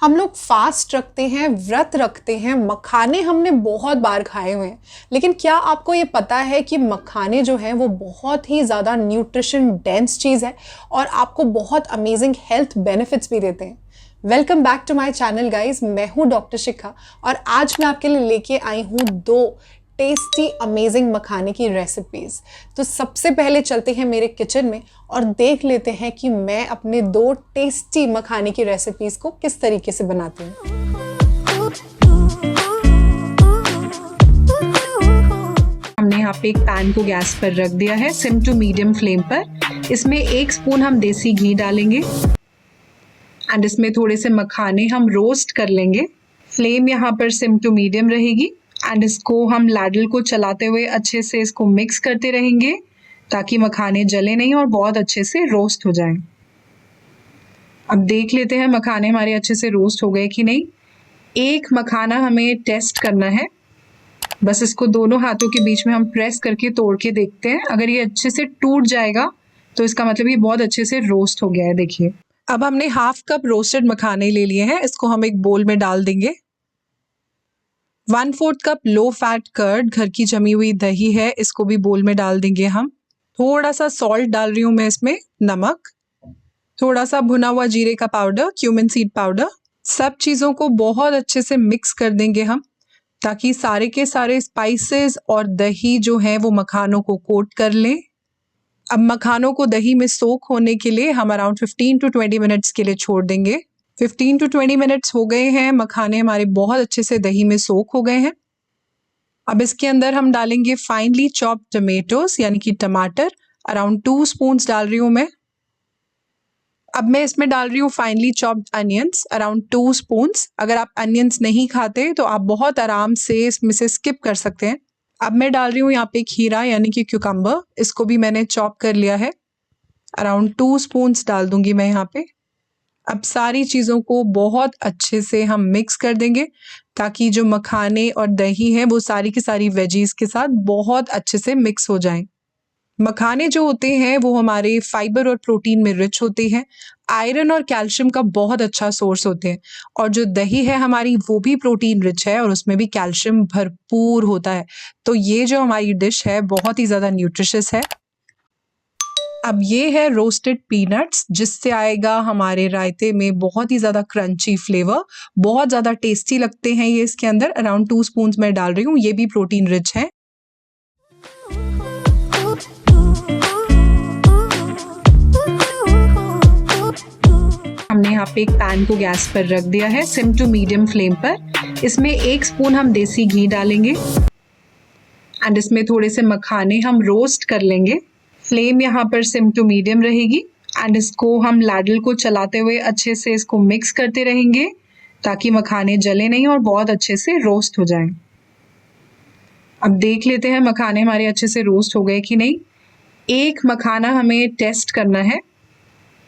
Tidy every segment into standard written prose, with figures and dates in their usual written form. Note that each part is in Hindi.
हम लोग फास्ट रखते हैं, व्रत रखते हैं, मखाने हमने बहुत बार खाए हुए हैं, लेकिन क्या आपको ये पता है कि मखाने जो हैं वो बहुत ही ज़्यादा न्यूट्रिशन डेंस चीज़ है और आपको बहुत अमेजिंग हेल्थ बेनिफिट्स भी देते हैं। Welcome back to my channel guys, मैं हूँ डॉक्टर शिखा और आज मैं आपके लिए लेके आई हूँ 2 टेस्टी अमेजिंग मखाने की रेसिपीज़। तो सबसे पहले चलते हैं मेरे किचन में और देख लेते हैं कि मैं अपने 2 टेस्टी मखाने की रेसिपीज़ को किस तरीके से बनाती हूँ। हमने यहाँ पे एक पैन को गैस पर रख दिया है सिम टू मीडियम फ्लेम पर। इसमें 1 स्पून हम देसी घी डालेंगे एंड इसमें थोड़े से मखाने हम रोस्ट कर लेंगे। फ्लेम यहाँ पर सिम टू मीडियम रहेगी एंड इसको हम लैडल को चलाते हुए अच्छे से इसको मिक्स करते रहेंगे ताकि मखाने जले नहीं और बहुत अच्छे से रोस्ट हो जाएं। अब देख लेते हैं मखाने हमारे अच्छे से रोस्ट हो गए कि नहीं। एक मखाना हमें टेस्ट करना है, बस इसको दोनों हाथों के बीच में हम प्रेस करके तोड़ के देखते हैं। अगर ये अच्छे से टूट जाएगा तो इसका मतलब ये बहुत अच्छे से रोस्ट हो गया है। देखिए, अब हमने 1/2 कप रोस्टेड मखाने ले लिए हैं, इसको हम एक बोल में डाल देंगे। 1/4 कप लो फैट कर्ड, घर की जमी हुई दही है, इसको भी बोल में डाल देंगे हम। थोड़ा सा सॉल्ट डाल रही हूँ मैं इसमें, नमक, थोड़ा सा भुना हुआ जीरे का पाउडर, क्यूमिन सीड पाउडर। सब चीज़ों को बहुत अच्छे से मिक्स कर देंगे हम ताकि सारे के सारे स्पाइसेस और दही जो है वो मखानों को कोट कर लें। अब मखानों को दही में सोक होने के लिए हम अराउंड 15 to 20 मिनट्स के लिए छोड़ देंगे। 15 to 20 मिनट्स हो गए हैं, मखाने हमारे बहुत अच्छे से दही में सोक हो गए हैं। अब इसके अंदर हम डालेंगे फाइनली चॉप्ड टमेटोज यानी कि टमाटर, अराउंड 2 स्पून्स डाल रही हूँ मैं। अब मैं इसमें डाल रही हूँ finally chopped onions, around 2 spoons. अगर आप अनियंस नहीं खाते तो आप बहुत आराम से इसमें से स्किप कर सकते हैं। अब मैं डाल रही हूँ यहाँ पे खीरा यानी कि क्यूकम्बर, इसको भी मैंने चॉप कर लिया है, अराउंड 2 स्पून्स डाल दूंगी मैं यहाँ पे। अब सारी चीज़ों को बहुत अच्छे से हम मिक्स कर देंगे ताकि जो मखाने और दही है वो सारी की सारी वेजीज के साथ बहुत अच्छे से मिक्स हो जाएं। मखाने जो होते हैं वो हमारे फाइबर और प्रोटीन में रिच होते हैं, आयरन और कैल्शियम का बहुत अच्छा सोर्स होते हैं, और जो दही है हमारी वो भी प्रोटीन रिच है और उसमें भी कैल्शियम भरपूर होता है। तो ये जो हमारी डिश है बहुत ही ज़्यादा न्यूट्रिशियस है। अब ये है रोस्टेड पीनट्स, जिससे आएगा हमारे रायते में बहुत ही ज़्यादा क्रंची फ्लेवर, बहुत ज़्यादा टेस्टी लगते हैं ये। इसके अंदर अराउंड 2 स्पून्स मैं डाल रही हूँ, ये भी प्रोटीन रिच है। हमने यहाँ पे एक पैन को गैस पर रख दिया है सिम टू मीडियम फ्लेम पर। इसमें 1 स्पून हम देसी घी डालेंगे एंड इसमें थोड़े से मखाने हम रोस्ट कर लेंगे। फ्लेम यहाँ पर सिम टू मीडियम रहेगी एंड इसको हम लैडल को चलाते हुए अच्छे से इसको मिक्स करते रहेंगे ताकि मखाने जले नहीं और बहुत अच्छे से रोस्ट हो जाएं। अब देख लेते हैं मखाने हमारे अच्छे से रोस्ट हो गए कि नहीं। एक मखाना हमें टेस्ट करना है,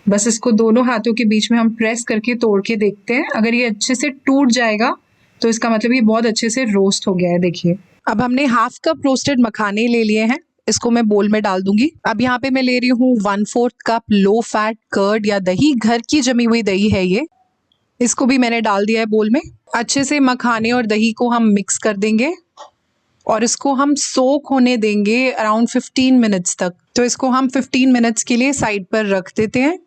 बस इसको दोनों हाथों के बीच में हम प्रेस करके तोड़ के देखते हैं। अगर ये अच्छे से टूट जाएगा तो इसका मतलब ये बहुत अच्छे से रोस्ट हो गया है। देखिए, अब हमने 1/2 कप रोस्टेड मखाने ले लिए हैं, इसको मैं बोल में डाल दूंगी। अब यहाँ पे मैं ले रही हूँ 1/4 कप लो फैट कर्ड या दही, घर की जमी हुई दही है ये, इसको भी मैंने डाल दिया है बोल में। अच्छे से मखाने और दही को हम मिक्स कर देंगे और इसको हम सोक होने देंगे अराउंड 15 मिनट्स तक। तो इसको हम 15 मिनट्स के लिए साइड पर रख देते हैं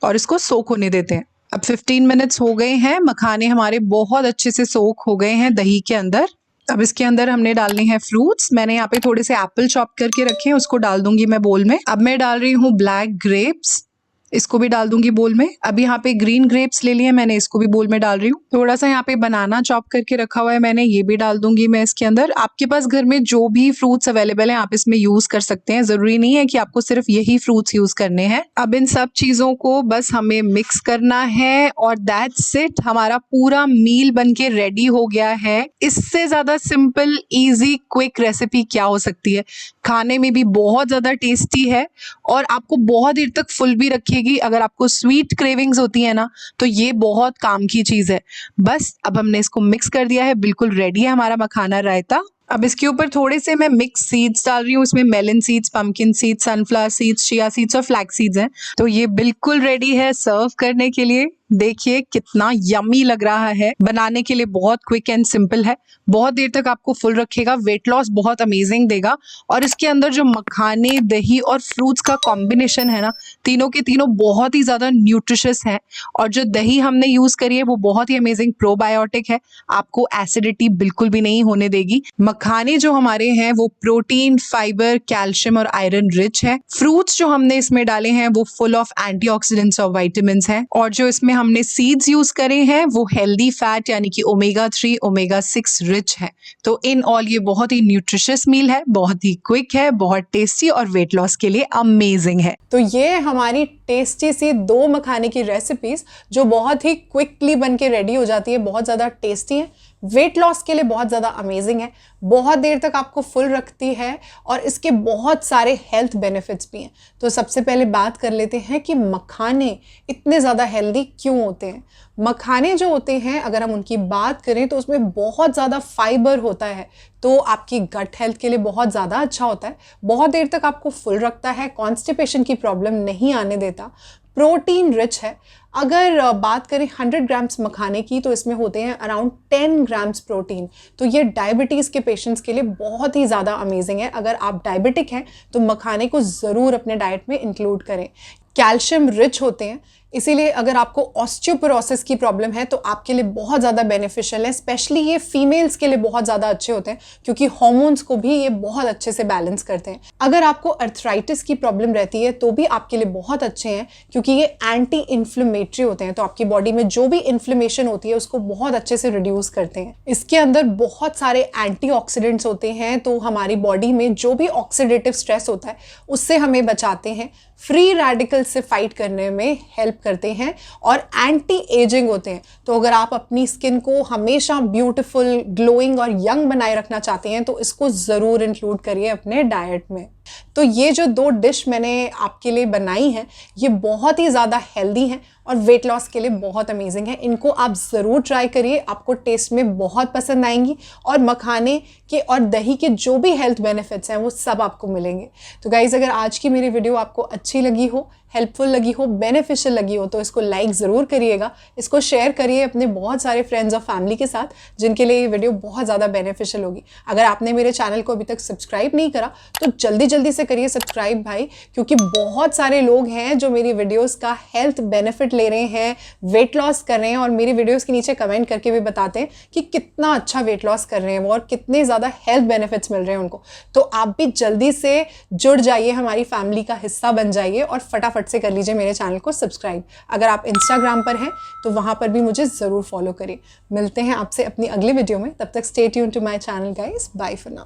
और इसको सोक होने देते हैं। अब 15 मिनट्स हो गए हैं, मखाने हमारे बहुत अच्छे से सोक हो गए हैं दही के अंदर। अब इसके अंदर हमने डालने हैं फ्रूट्स। मैंने यहाँ पे थोड़े से एप्पल चॉप करके रखे हैं, उसको डाल दूंगी मैं बोल में। अब मैं डाल रही हूँ ब्लैक ग्रेप्स, इसको भी डाल दूंगी बोल में। अब यहाँ पे ग्रीन ग्रेप्स ले लिए मैंने, इसको भी बोल में डाल रही हूँ। थोड़ा सा यहाँ पे बनाना चॉप करके रखा हुआ है मैंने, ये भी डाल दूंगी मैं इसके अंदर। आपके पास घर में जो भी फ्रूट्स अवेलेबल हैं आप इसमें यूज कर सकते हैं, जरूरी नहीं है कि आपको सिर्फ यही फ्रूट्स यूज करने हैं। अब इन सब चीजों को बस हमें मिक्स करना है और दैट्स इट, हमारा पूरा मील बन के रेडी हो गया है। इससे ज्यादा सिंपल, इजी, क्विक रेसिपी क्या हो सकती है। खाने में भी बहुत ज्यादा टेस्टी है और आपको बहुत देर तक फुल भी रखेगी। अगर आपको स्वीट क्रेविंग्स होती है ना तो ये बहुत काम की चीज है। बस अब हमने इसको मिक्स कर दिया है, बिल्कुल रेडी है हमारा मखाना रायता। अब इसके ऊपर थोड़े से मैं मिक्स सीड्स डाल रही हूँ, इसमें melon seeds, pumpkin seeds, sunflower seeds, chia seeds और फ्लैक्स सीड्स हैं। तो ये बिल्कुल रेडी है सर्व करने के लिए। देखिए कितना यम्मी लग रहा है, बनाने के लिए बहुत क्विक एंड सिंपल है, बहुत देर तक आपको फुल रखेगा, वेट लॉस बहुत अमेजिंग देगा। और इसके अंदर जो मखाने, दही और फ्रूट्स का कॉम्बिनेशन है ना, तीनों के तीनों बहुत ही ज्यादा न्यूट्रिशियस है। और जो दही हमने यूज करी है वो बहुत ही अमेजिंग प्रोबायोटिक है, आपको एसिडिटी बिल्कुल भी नहीं होने देगी। मखाने जो हमारे हैं वो प्रोटीन, फाइबर, कैल्शियम और आयरन रिच है। फ्रूट्स जो हमने इसमें डाले हैं वो फुल ऑफ एंटीऑक्सीडेंट्स और विटामिन्स हैं। और जो इसमें हमने सीड्स यूज करे हैं वो हेल्दी फैट यानी कि ओमेगा 3, ओमेगा 6 रिच है। तो इन ऑल ये बहुत ही न्यूट्रिशियस मील है, बहुत ही क्विक है, बहुत टेस्टी और वेट लॉस के लिए अमेजिंग है। तो ये हमारी टेस्टी सी 2 मखाने की रेसिपीज जो बहुत ही क्विकली बन के रेडी हो जाती है, बहुत ज़्यादा टेस्टी है, वेट लॉस के लिए बहुत ज़्यादा अमेजिंग है, बहुत देर तक आपको फुल रखती है और इसके बहुत सारे हेल्थ बेनिफिट्स भी हैं। तो सबसे पहले बात कर लेते हैं कि मखाने इतने ज़्यादा हेल्दी क्यों होते हैं। मखाने जो होते हैं अगर हम उनकी बात करें तो उसमें बहुत ज़्यादा फाइबर होता है, तो आपकी गट हेल्थ के लिए बहुत ज़्यादा अच्छा होता है, बहुत देर तक आपको फुल रखता है, कॉन्स्टिपेशन की प्रॉब्लम नहीं आने देता, प्रोटीन रिच है। अगर बात करें 100 ग्राम्स मखाने की तो इसमें होते हैं अराउंड 10 ग्राम्स प्रोटीन। तो ये डायबिटीज़ के पेशेंट्स के लिए बहुत ही ज़्यादा अमेजिंग है। अगर आप डायबिटिक हैं तो मखाने को ज़रूर अपने डाइट में इंक्लूड करें। कैल्शियम रिच होते हैं, इसीलिए अगर आपको ऑस्टियोपोरोसिस की प्रॉब्लम है तो आपके लिए बहुत ज़्यादा बेनिफिशियल है। स्पेशली ये फीमेल्स के लिए बहुत ज़्यादा अच्छे होते हैं क्योंकि हार्मोन्स को भी ये बहुत अच्छे से बैलेंस करते हैं। अगर आपको अर्थराइटिस की प्रॉब्लम रहती है तो भी आपके लिए बहुत अच्छे हैं क्योंकि ये एंटी इन्फ्लेमेटरी होते हैं, तो आपकी बॉडी में जो भी इन्फ्लेमेशन होती है उसको बहुत अच्छे से रिड्यूस करते हैं। इसके अंदर बहुत सारे एंटीऑक्सीडेंट्स होते हैं, तो हमारी बॉडी में जो भी ऑक्सीडेटिव स्ट्रेस होता है उससे हमें बचाते हैं, फ्री रेडिकल से फाइट करने में हेल्प करते हैं और एंटी एजिंग होते हैं। तो अगर आप अपनी स्किन को हमेशा ब्यूटीफुल, ग्लोइंग और यंग बनाए रखना चाहते हैं तो इसको ज़रूर इंक्लूड करिए अपने डाइट में। तो ये जो 2 डिश मैंने आपके लिए बनाई हैं ये बहुत ही ज़्यादा हेल्दी हैं और वेट लॉस के लिए बहुत अमेजिंग है। इनको आप ज़रूर ट्राई करिए, आपको टेस्ट में बहुत पसंद आएंगी और मखाने के और दही के जो भी हेल्थ बेनिफिट्स हैं वो सब आपको मिलेंगे। तो गाइज़, अगर आज की मेरी वीडियो आपको अच्छी लगी हो, हेल्पफुल लगी हो, बेनिफिशियल लगी हो तो इसको लाइक ज़रूर करिएगा, इसको शेयर करिए अपने बहुत सारे फ्रेंड्स और फैमिली के साथ जिनके लिए ये वीडियो बहुत ज़्यादा बेनिफिशियल होगी। अगर आपने मेरे चैनल को अभी तक सब्सक्राइब नहीं करा तो जल्दी से करिए सब्सक्राइब भाई, क्योंकि बहुत सारे लोग हैं जो मेरी वीडियोस का हेल्थ बेनिफिट ले रहे हैं, वेट लॉस कर रहे हैं और मेरी वीडियोस के नीचे कमेंट करके भी बताते हैं कि कितना अच्छा वेट लॉस कर रहे हैं वो और कितने ज़्यादा हेल्थ बेनिफिट्स मिल रहे हैं उनको। तो आप भी जल्दी से जुड़ जाइए, हमारी फैमिली का हिस्सा बन जाइए और फटाफट से कर लीजिए मेरे चैनल को सब्सक्राइब। अगर आप इंस्टाग्राम पर हैं तो वहाँ पर भी मुझे ज़रूर फॉलो करिए। मिलते हैं आपसे अपनी अगली वीडियो में, तब तक stay tuned to my channel guys. Bye for now.